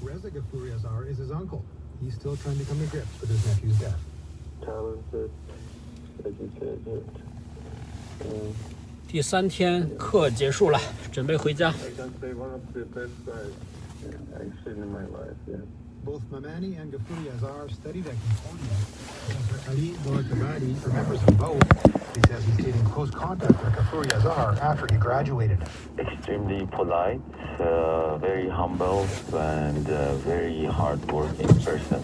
Reza Gafuriazar is his uncle. He's still trying to come to grips with his nephew's death. Talented, educated. 第3天课结束了，准备回家。 I can say one of the best guys I've seen in my life, yeah. Both Mamani and Gafuriazar studied at Concordia. Professor Ali Borakabadi remembers them both. He says he stayed in close contact with Gafuriazar after he graduated. Extremely polite, very humble, and very hardworking person.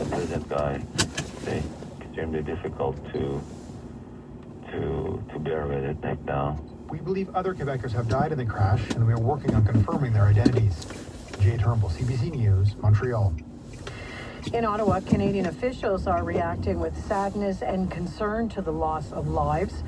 A brilliant guy. Extremely difficult to bear with it back down. We believe other Quebecers have died in the crash, and we are working on confirming their identities. Jay Turnbull, CBC News, Montreal. In Ottawa, Canadian officials are reacting with sadness and concern to the loss of lives.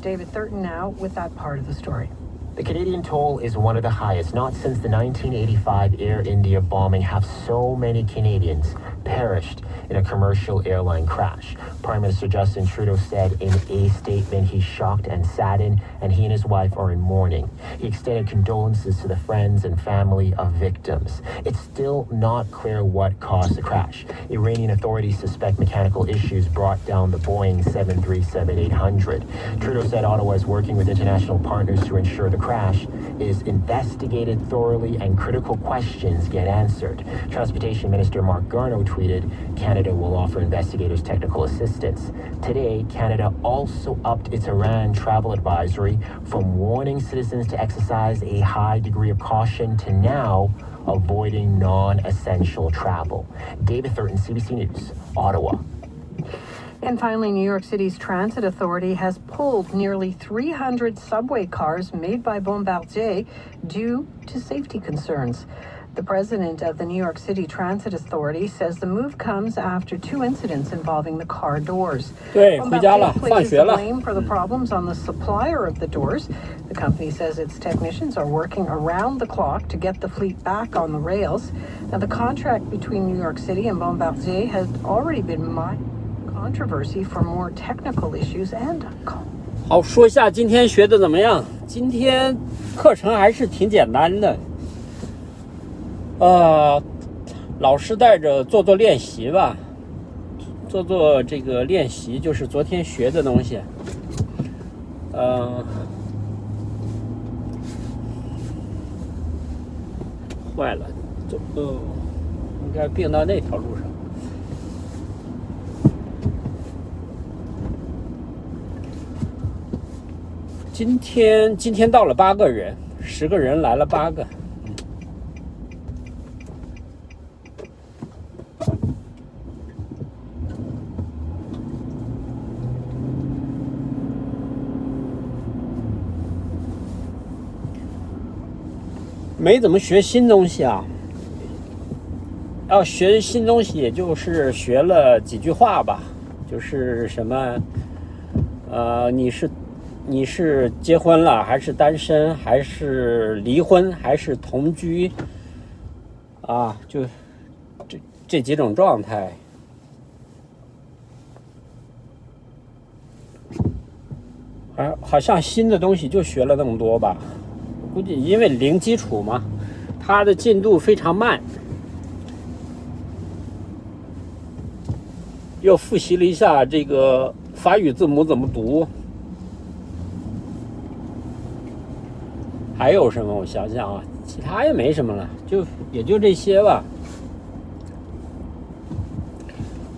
David Thurton now with that part of the story. The Canadian toll is one of the highest. Not since the 1985 Air India bombing have so many Canadians perished in a commercial airline crash. Prime Minister Justin Trudeau said in a statement he's shocked and saddened, and he and his wife are in mourning. He extended condolences to the friends and family of victims. It's still not clear what caused the crash. Iranian authorities suspect mechanical issues brought down the Boeing 737-800. Trudeau said Ottawa is working with international partners to ensure the crash is investigated thoroughly and critical questions get answered. Transportation Minister Mark Garneau tweeted, Canada will offer investigators technical assistance. Today, Canada also upped its Iran travel advisory from warning citizens to exercise a high degree of caution to now avoiding non-essential travel. David Thurton, CBC News, Ottawa. And finally, New York City's Transit Authority has pulled nearly 300 subway cars made by Bombardier due to safety concerns. The president of the New York City Transit Authority says the move comes after 2 incidents involving the car doors. 对，回家了， Bombardier 放 places 学 the 了。 blame for the problems on the supplier of the doors. The company says its technicians are working around the clock to get the fleet back on the rails. Now, the contract between New York City and Bombardier has already been controversy for more technical issues and 好，说一下今天学的怎么样？今天课程还是挺简单的。老师带着做练习吧，做这个练习，就是昨天学的东西。坏了，应该并到那条路上。今天到了8个人，10个人来了8个。没怎么学新东西啊，要学新东西也就是学了几句话吧，就是什么你是结婚了还是单身还是离婚还是同居啊，就这几种状态。好像新的东西就学了那么多吧，估计因为零基础嘛，它的进度非常慢。又复习了一下这个法语字母怎么读，还有什么？我想想啊，其他也没什么了，也就这些吧。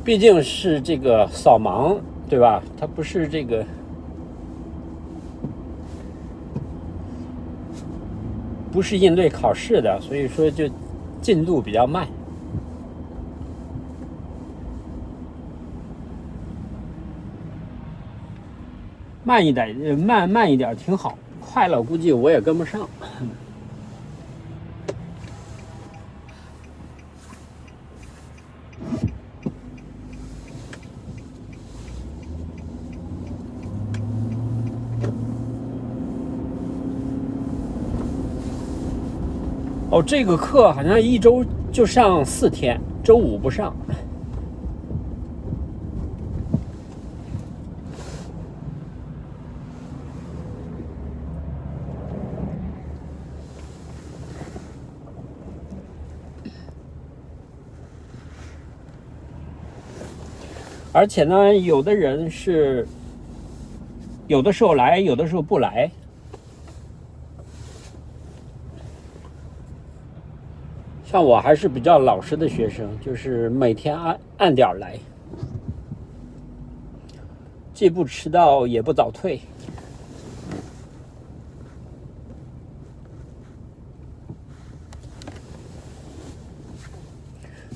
毕竟是这个扫盲，对吧？它不是这个。不是应对考试的，所以说就进度比较慢。慢一点挺好，快了估计我也跟不上。这个课好像一周就上4天，周5不上。而且呢，有的人是有的时候来，有的时候不来。像我还是比较老实的学生，就是每天按点来，既不迟到也不早退。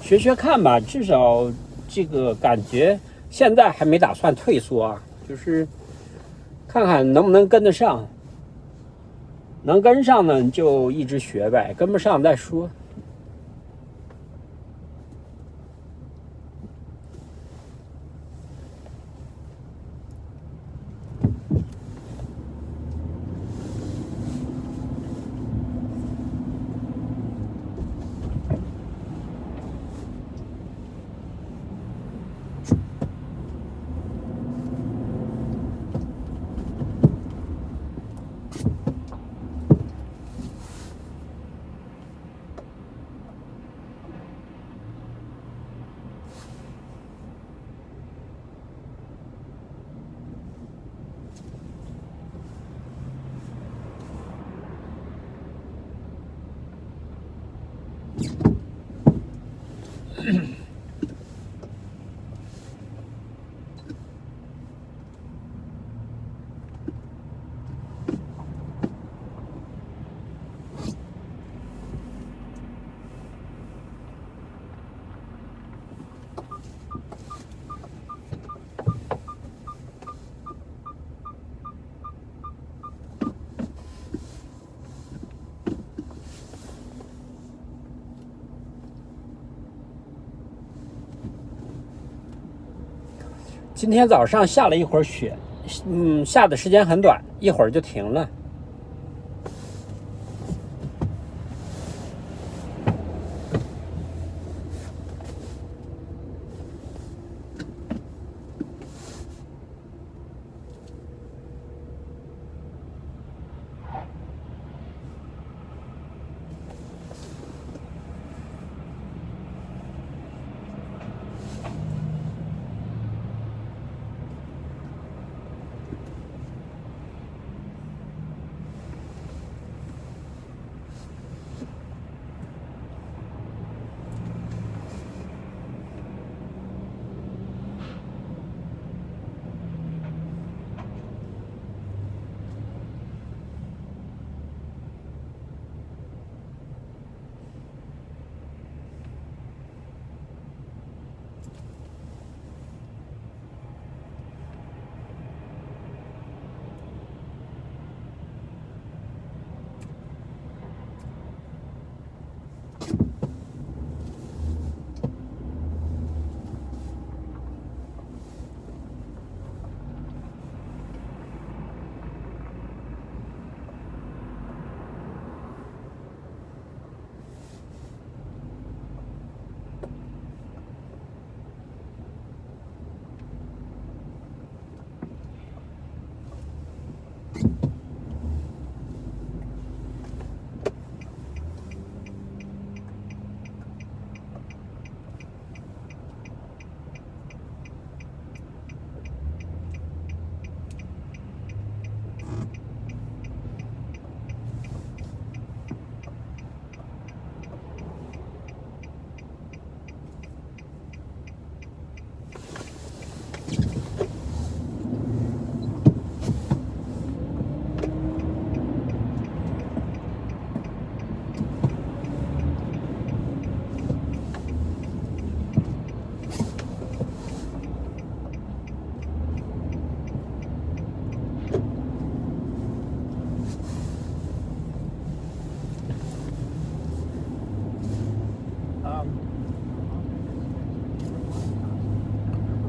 学学看吧，至少这个感觉现在还没打算退缩啊，就是看看能不能跟得上。能跟上呢，就一直学呗，跟不上再说。今天早上下了一会儿雪，下的时间很短，一会儿就停了。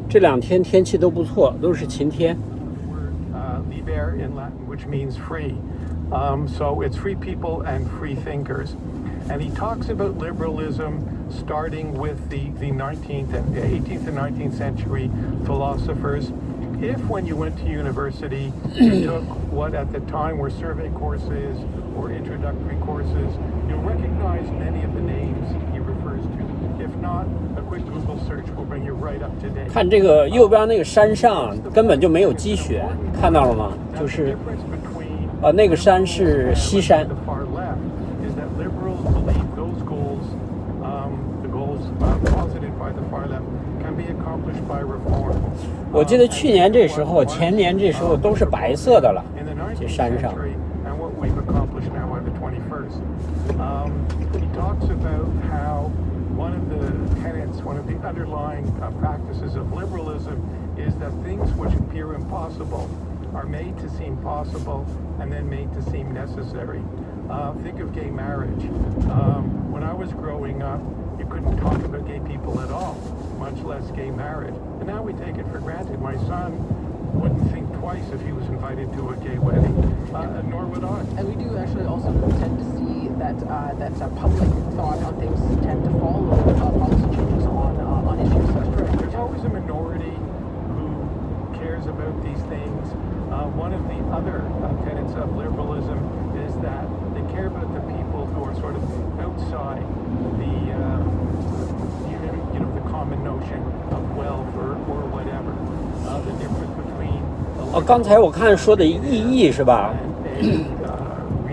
这两天天气都不错，都是晴天。Liber in Latin, which means free. So it's free people and free thinkers. And he talks about liberalism starting with the 19th and 18th and 19th century philosophers. If when you went to university, you took what at the time were survey courses or introductory courses, you'll recognize many of the names he refers to. If not, not, a quick Google search will bring you right up to date. 看这个右边那个山上根本就没有积雪，看到了吗？就 The 是 difference between 那个山是西山。 the far left is that liberals believe those goals, the goals posited by the far left, can be accomplished by reform. 我记得去年这时候、前年这时候都是白色的了， In the 这 19th 山上。 century and what we've accomplished now by the 21st. He talks about how one of the tenets, one of the underlying practices of liberalism is that things which appear impossible are made to seem possible and then made to seem necessary. Think of gay marriage. When I was growing up, you couldn't talk about gay people at all, much less gay marriage. And now we take it for granted. My son wouldn't think twice if he was invited to a gay wedding, nor would I. And we do actually also tend to see that public thought on things tend to follow policy changes on issues such as There's always a minority who cares about these things. One of the other tenets of liberalism is that they care about the people who are sort of outside the the common notion of wealth or whatever. The difference between 刚才我看说的意义是吧？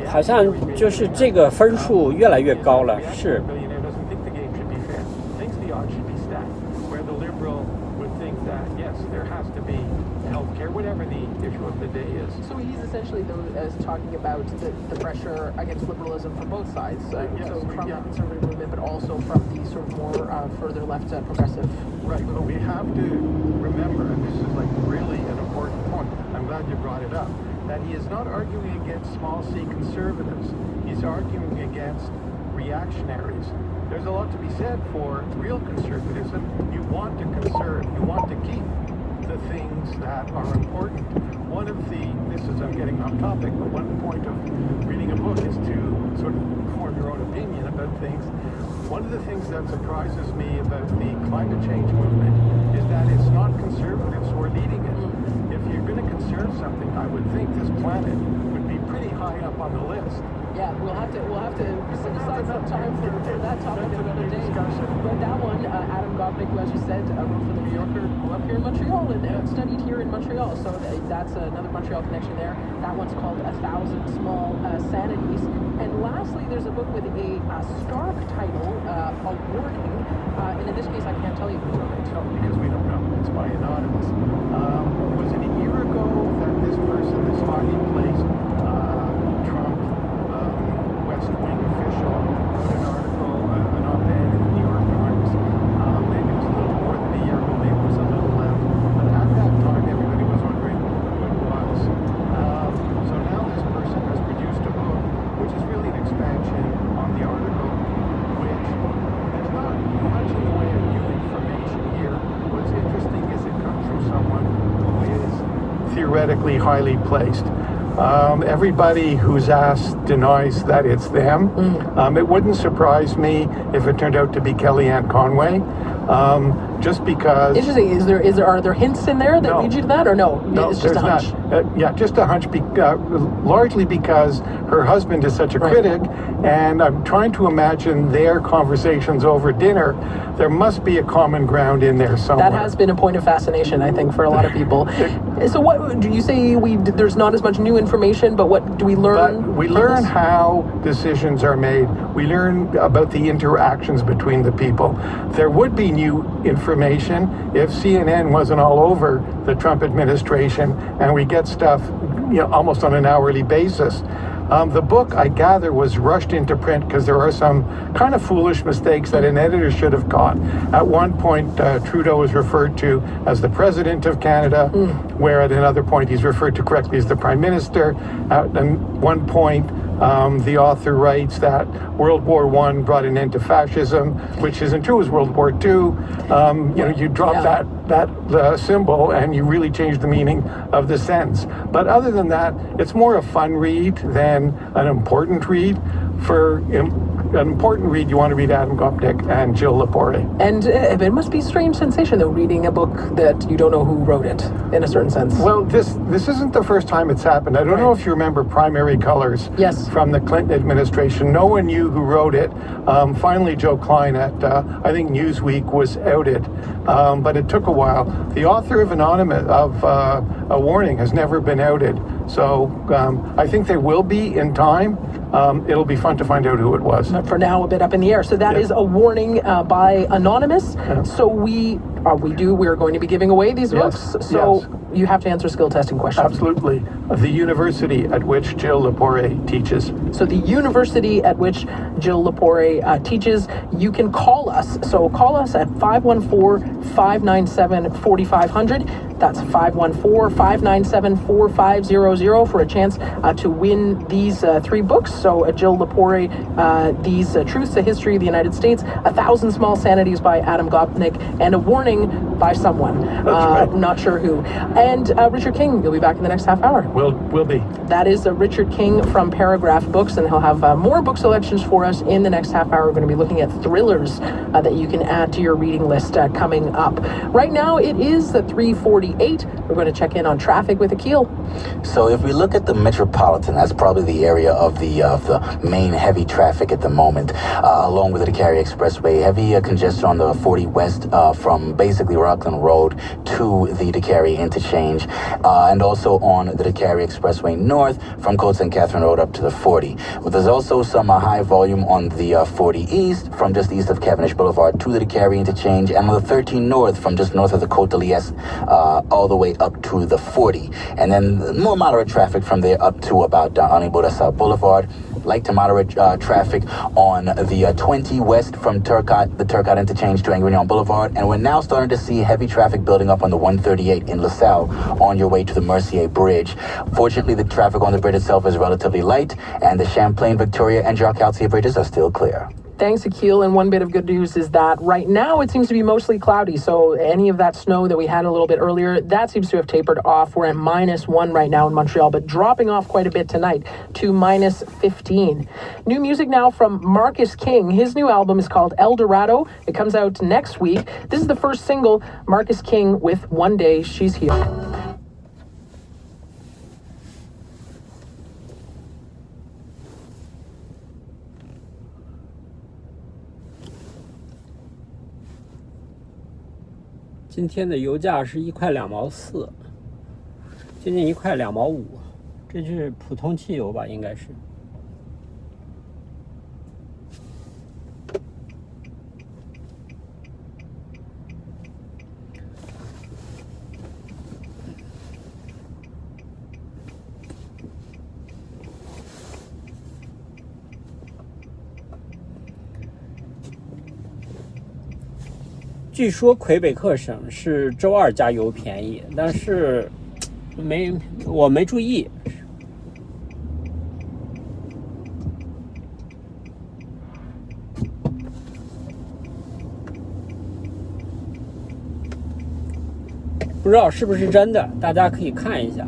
好像就是这个分数越来越高了，是。 billionaire doesn't think the game should be fair, thinks the odds should be stacked. Where the liberal would think that yes, there has to be healthcare, whatever the issue of the day is. So he's essentially though as talking about the pressure against liberalism from both sides. So from the conservative movement, but also from the sort of more further left progressive. Right, but we have to remember, and this is like really an important point. I'm glad you brought it up. That he is not arguing against small c conservatives. He's arguing against reactionaries. There's a lot to be said for real conservatism. You want to conserve, you want to keep the things that are important. One of I'm getting off topic, but one point of reading a book is to sort of form your own opinion about things. One of the things that surprises me about the climate change movement is that it's not conservatives who are leading it. If you're going to conserve something, I would think this planet would be pretty high up on the list. Yeah, we'll have to set aside some time for that topic another day. But that one, Adam Gopnik, as you said, wrote for the New Yorker, grew up here in Montreal and studied here in Montreal. So that's another Montreal connection there. That one's called 1,000 Small Sanities. And lastly, there's a book with a stark title, a warning. And in this case, I can't tell you who wrote it. No, because we don't know. It's by anonymous. Was it a year ago that this person, this highly placed Trump West Wing official, wrote an article, an op-ed in the New York Times? Maybe it was a little more than a year ago, maybe it was a little less. But at that time, everybody was wondering who it was. So now this person has produced a book, which is really an expansion on the article, which there's not much in the way of new information here. What's interesting is it comes from someone who is theoretically highly placed. Everybody who's asked denies that it's them. It wouldn't surprise me if it turned out to be Kellyanne Conway, just because. Interesting. Are there hints in there that lead you to that, or no? No, it's just a hunch. Yeah, just a hunch. Largely because her husband is such a critic, and I'm trying to imagine their conversations over dinner. There must be a common ground in there somewhere. That has been a point of fascination, I think, for a lot of people. So, what do you say? There's not as much new information, but what do we learn? But we learn how decisions are made. We learn about the interactions between the people. There would be new information if CNN wasn't all over the Trump administration, and we get stuff, almost on an hourly basis. The book, I gather, was rushed into print because there are some kind of foolish mistakes that an editor should have caught. At one point, Trudeau was referred to as the President of Canada, where at another point he's referred to correctly as the Prime Minister. At one point, the author writes that World War I brought an end to fascism, which isn't true. It was World War II. You drop that symbol and you really change the meaning of the sentence. But other than that, it's more a fun read than an important read. For an important read. You want to read Adam Gopnik and Jill Lepore. And it must be a strange sensation, though, reading a book that you don't know who wrote it, in a certain sense. Well, this isn't the first time it's happened. I don't know if you remember Primary Colors from the Clinton administration. No one knew who wrote it. Finally, Joe Klein at, I think, Newsweek was outed, but it took a while. The author of A Warning has never been outed. So I think they will be in time. It'll be fun to find out who it was. But for now, a bit up in the air. So that is A Warning by Anonymous. So we're going to be giving away these books. So you have to answer skill testing questions. Absolutely. The university at which Jill Lepore teaches. So the university at which Jill Lepore teaches, you can call us. So call us at 514-597-4500. That's 514-597-4500 for a chance to win these 3 books. So Jill Lepore, these Truths, a History of the United States, 1,000 Small Sanities by Adam Gopnik, and A Warning by someone. Not sure who. And Richard King, you'll be back in the next half hour. Will be. That is Richard King from Paragraph Books, and he'll have more book selections for us in the next half hour. We're going to be looking at thrillers that you can add to your reading list coming up. Right now, it is the 3:48. We're going to check in on traffic with Akil. So if we look at the metropolitan, that's probably the area of the main heavy traffic at the moment, along with the Decarie Expressway. Heavy congestion on the 40 West from basically Rockland Road to the Decarie interchange, and also on the Decarie Expressway North from Côte St. Catherine Road up to the 40. But there's also some high volume on the 40 East from just east of Cavendish Boulevard to the Decarie interchange, and on the 13 North from just north of the Côte de Liesse all the way up to the 40. And then more moderate traffic from there up to about Aniboda South Boulevard. Light to moderate traffic on the 20 West from the Turcotte interchange to Angrignon Boulevard. And we're now starting to see heavy traffic building up on the 138 in LaSalle on your way to the Mercier Bridge. Fortunately, the traffic on the bridge itself is relatively light, and the Champlain, Victoria, and Jacques-Cartier bridges are still clear. Thanks, Akil. And one bit of good news is that right now it seems to be mostly cloudy. So any of that snow that we had a little bit earlier, that seems to have tapered off. We're at -1 right now in Montreal, but dropping off quite a bit tonight to -15. New music now from Marcus King. His new album is called El Dorado. It comes out next week. This is the first single, Marcus King with One Day She's Here.今天的油价是1块2毛4，接近1块2毛5，这是普通汽油吧？应该是。据说魁北克省是周2加油便宜，但是我没注意。不知道是不是真的，大家可以看一下。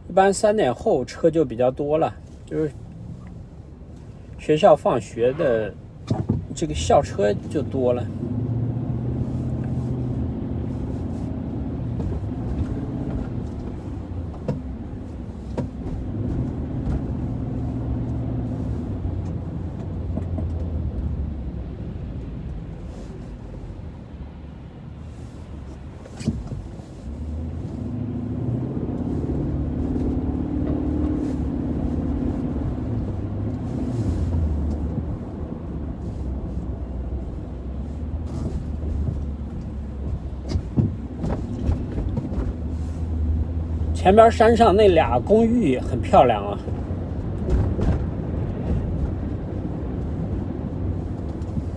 一般3点后车就比较多了，就是学校放学的这个校车就多了。前边山上那俩公寓很漂亮啊，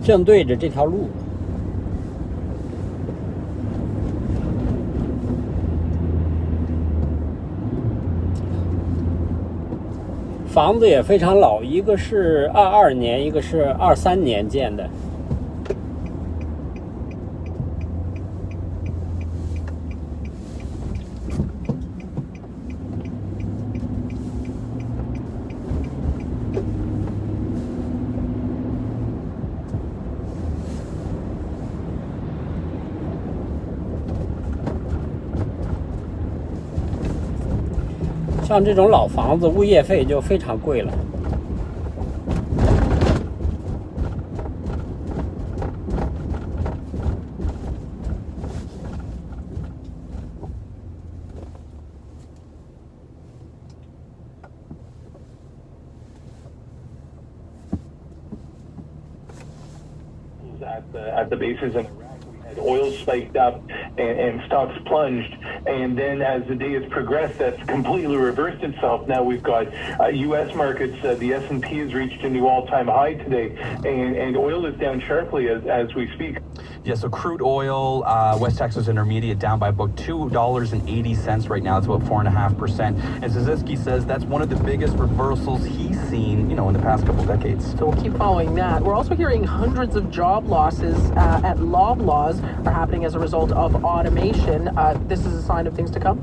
正对着这条路。房子也非常老，一个是22年，一个是23年建的。像这种老房子，物业费就非常贵了。At the bases in Iraq, we had oil spiked up and stocks plunged. And then as the day has progressed, that's completely reversed itself. Now we've got U.S. markets. The S&P has reached a new all-time high today, and oil is down sharply as we speak. Yeah, so crude oil, West Texas Intermediate down by about $2.80 right now. It's about 4.5%. And Ziziski says that's one of the biggest reversals he's seen, in the past couple decades. So we'll keep following that. We're also hearing hundreds of job losses at Loblaws are happening as a result of automation. This is a sign of things to come?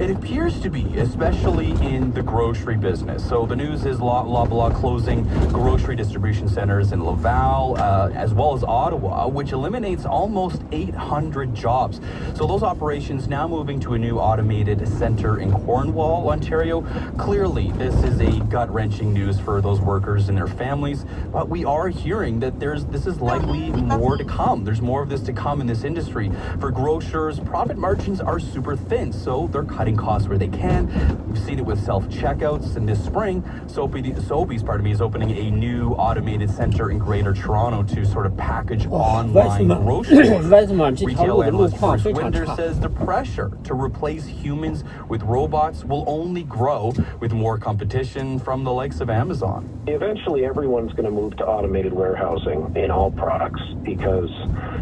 It appears to be, especially in the grocery business. So the news is Loblaw closing grocery distribution centers in Laval, as well as Ottawa, which eliminates almost 800 jobs. So those operations now moving to a new automated center in Cornwall, Ontario. Clearly, this is a gut-wrenching news for those workers and their families, but we are hearing that this is likely more to come. There's more of this to come in this industry. For grocers, profit margins are super thin, so they're cutting costs where they can. We've seen it with self-checkouts, and this spring, Sobeys, is opening a new automated center in Greater Toronto to sort of package online grocery. Retail analyst Bruce Winder says the pressure to replace humans with robots will only grow with more competition from the likes of Amazon. Eventually, everyone's going to move to automated warehousing in all products because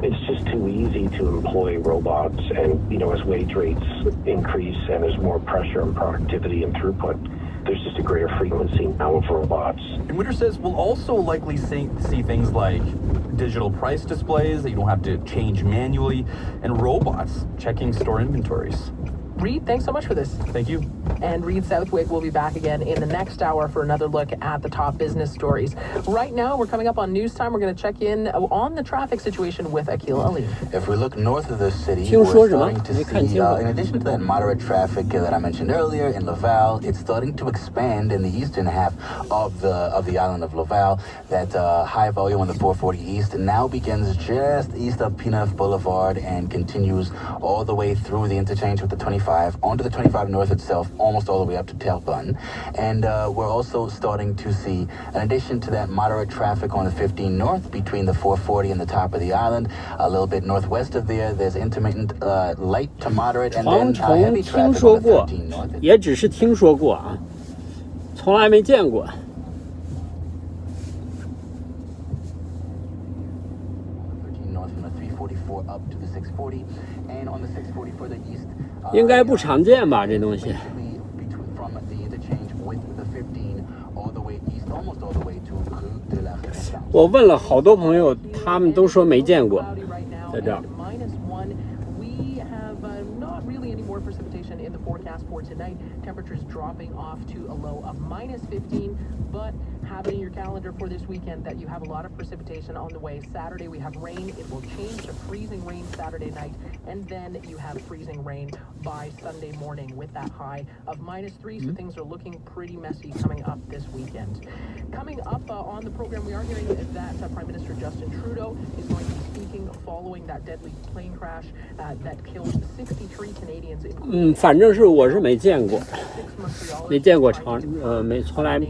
it's just too easy to employ robots. And, as wage rates increase and there's more pressure on productivity and throughput, there's just a greater frequency now of robots. And Winder says we'll also likely see things like digital price displays that you don't have to change manually, and robots checking store inventories. Reed, thanks so much for this. Thank you. And Reed Southwick will be back again in the next hour for another look at the top business stories. Right now, we're coming up on news time. We're going to check in on the traffic situation with Akil Ali. If we look north of the city, we're starting to see, in addition to that moderate traffic that I mentioned earlier in Laval, it's starting to expand in the eastern half of the island of Laval. That high volume on the 440 East now begins just east of Pinneuf Boulevard and continues all the way through the interchange with the 25 onto the 25 North itself, almost all the way up to Terrebonne. And we're also starting to see, in addition to that moderate traffic on the 15 North between the 440 and the top of the island, a little bit northwest of there's intermittent light to moderate and then heavy traffic on the 13 North. 也只是听说过啊，从来没见过。应该不常见吧，这东西。我问了好多朋友，他们都说没见过，在这儿。forecast for tonight. Temperatures dropping off to a low of -15, but have it in your calendar for this weekend that you have a lot of precipitation on the way. Saturday we have rain. It will change to freezing rain Saturday night, and then you have freezing rain by Sunday morning with that high of -3. So things are looking pretty messy coming up this weekend. Coming up on the program, we are hearing that Prime Minister Justin Trudeau is going to be speaking following that deadly plane crash that killed 63 Canadians. 反正是我是没见过从来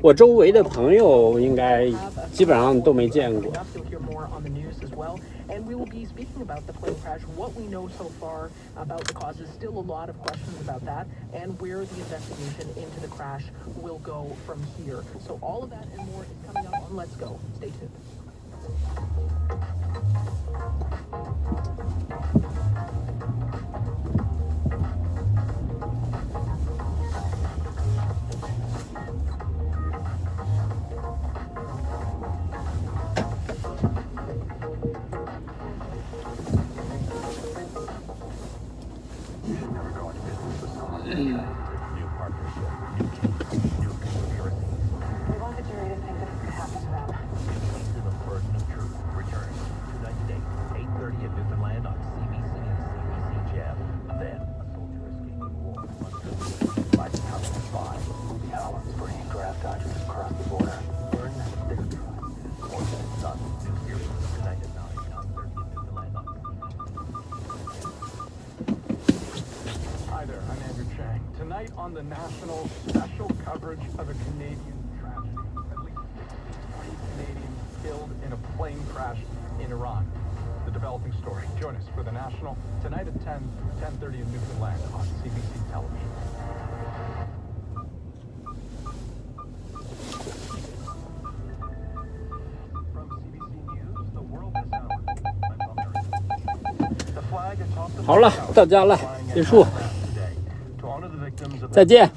我周围的朋友应该基本上都没见过。And we will be speaking about the plane crash, what we know so far about the causes, still a lot of questions about that, and where the investigation into the crash will go from here. So all of that and more is coming up on Let's Go. Stay tuned. Tonight on the national special coverage of a Canadian tragedy. At least 20 Canadians killed in a plane crash in Iran. The developing story. Join us for the national tonight at 10:30 in Newfoundland on CBC television. From CBC News, the world this hour. The flag atop the 好了，到家了，结束。再见。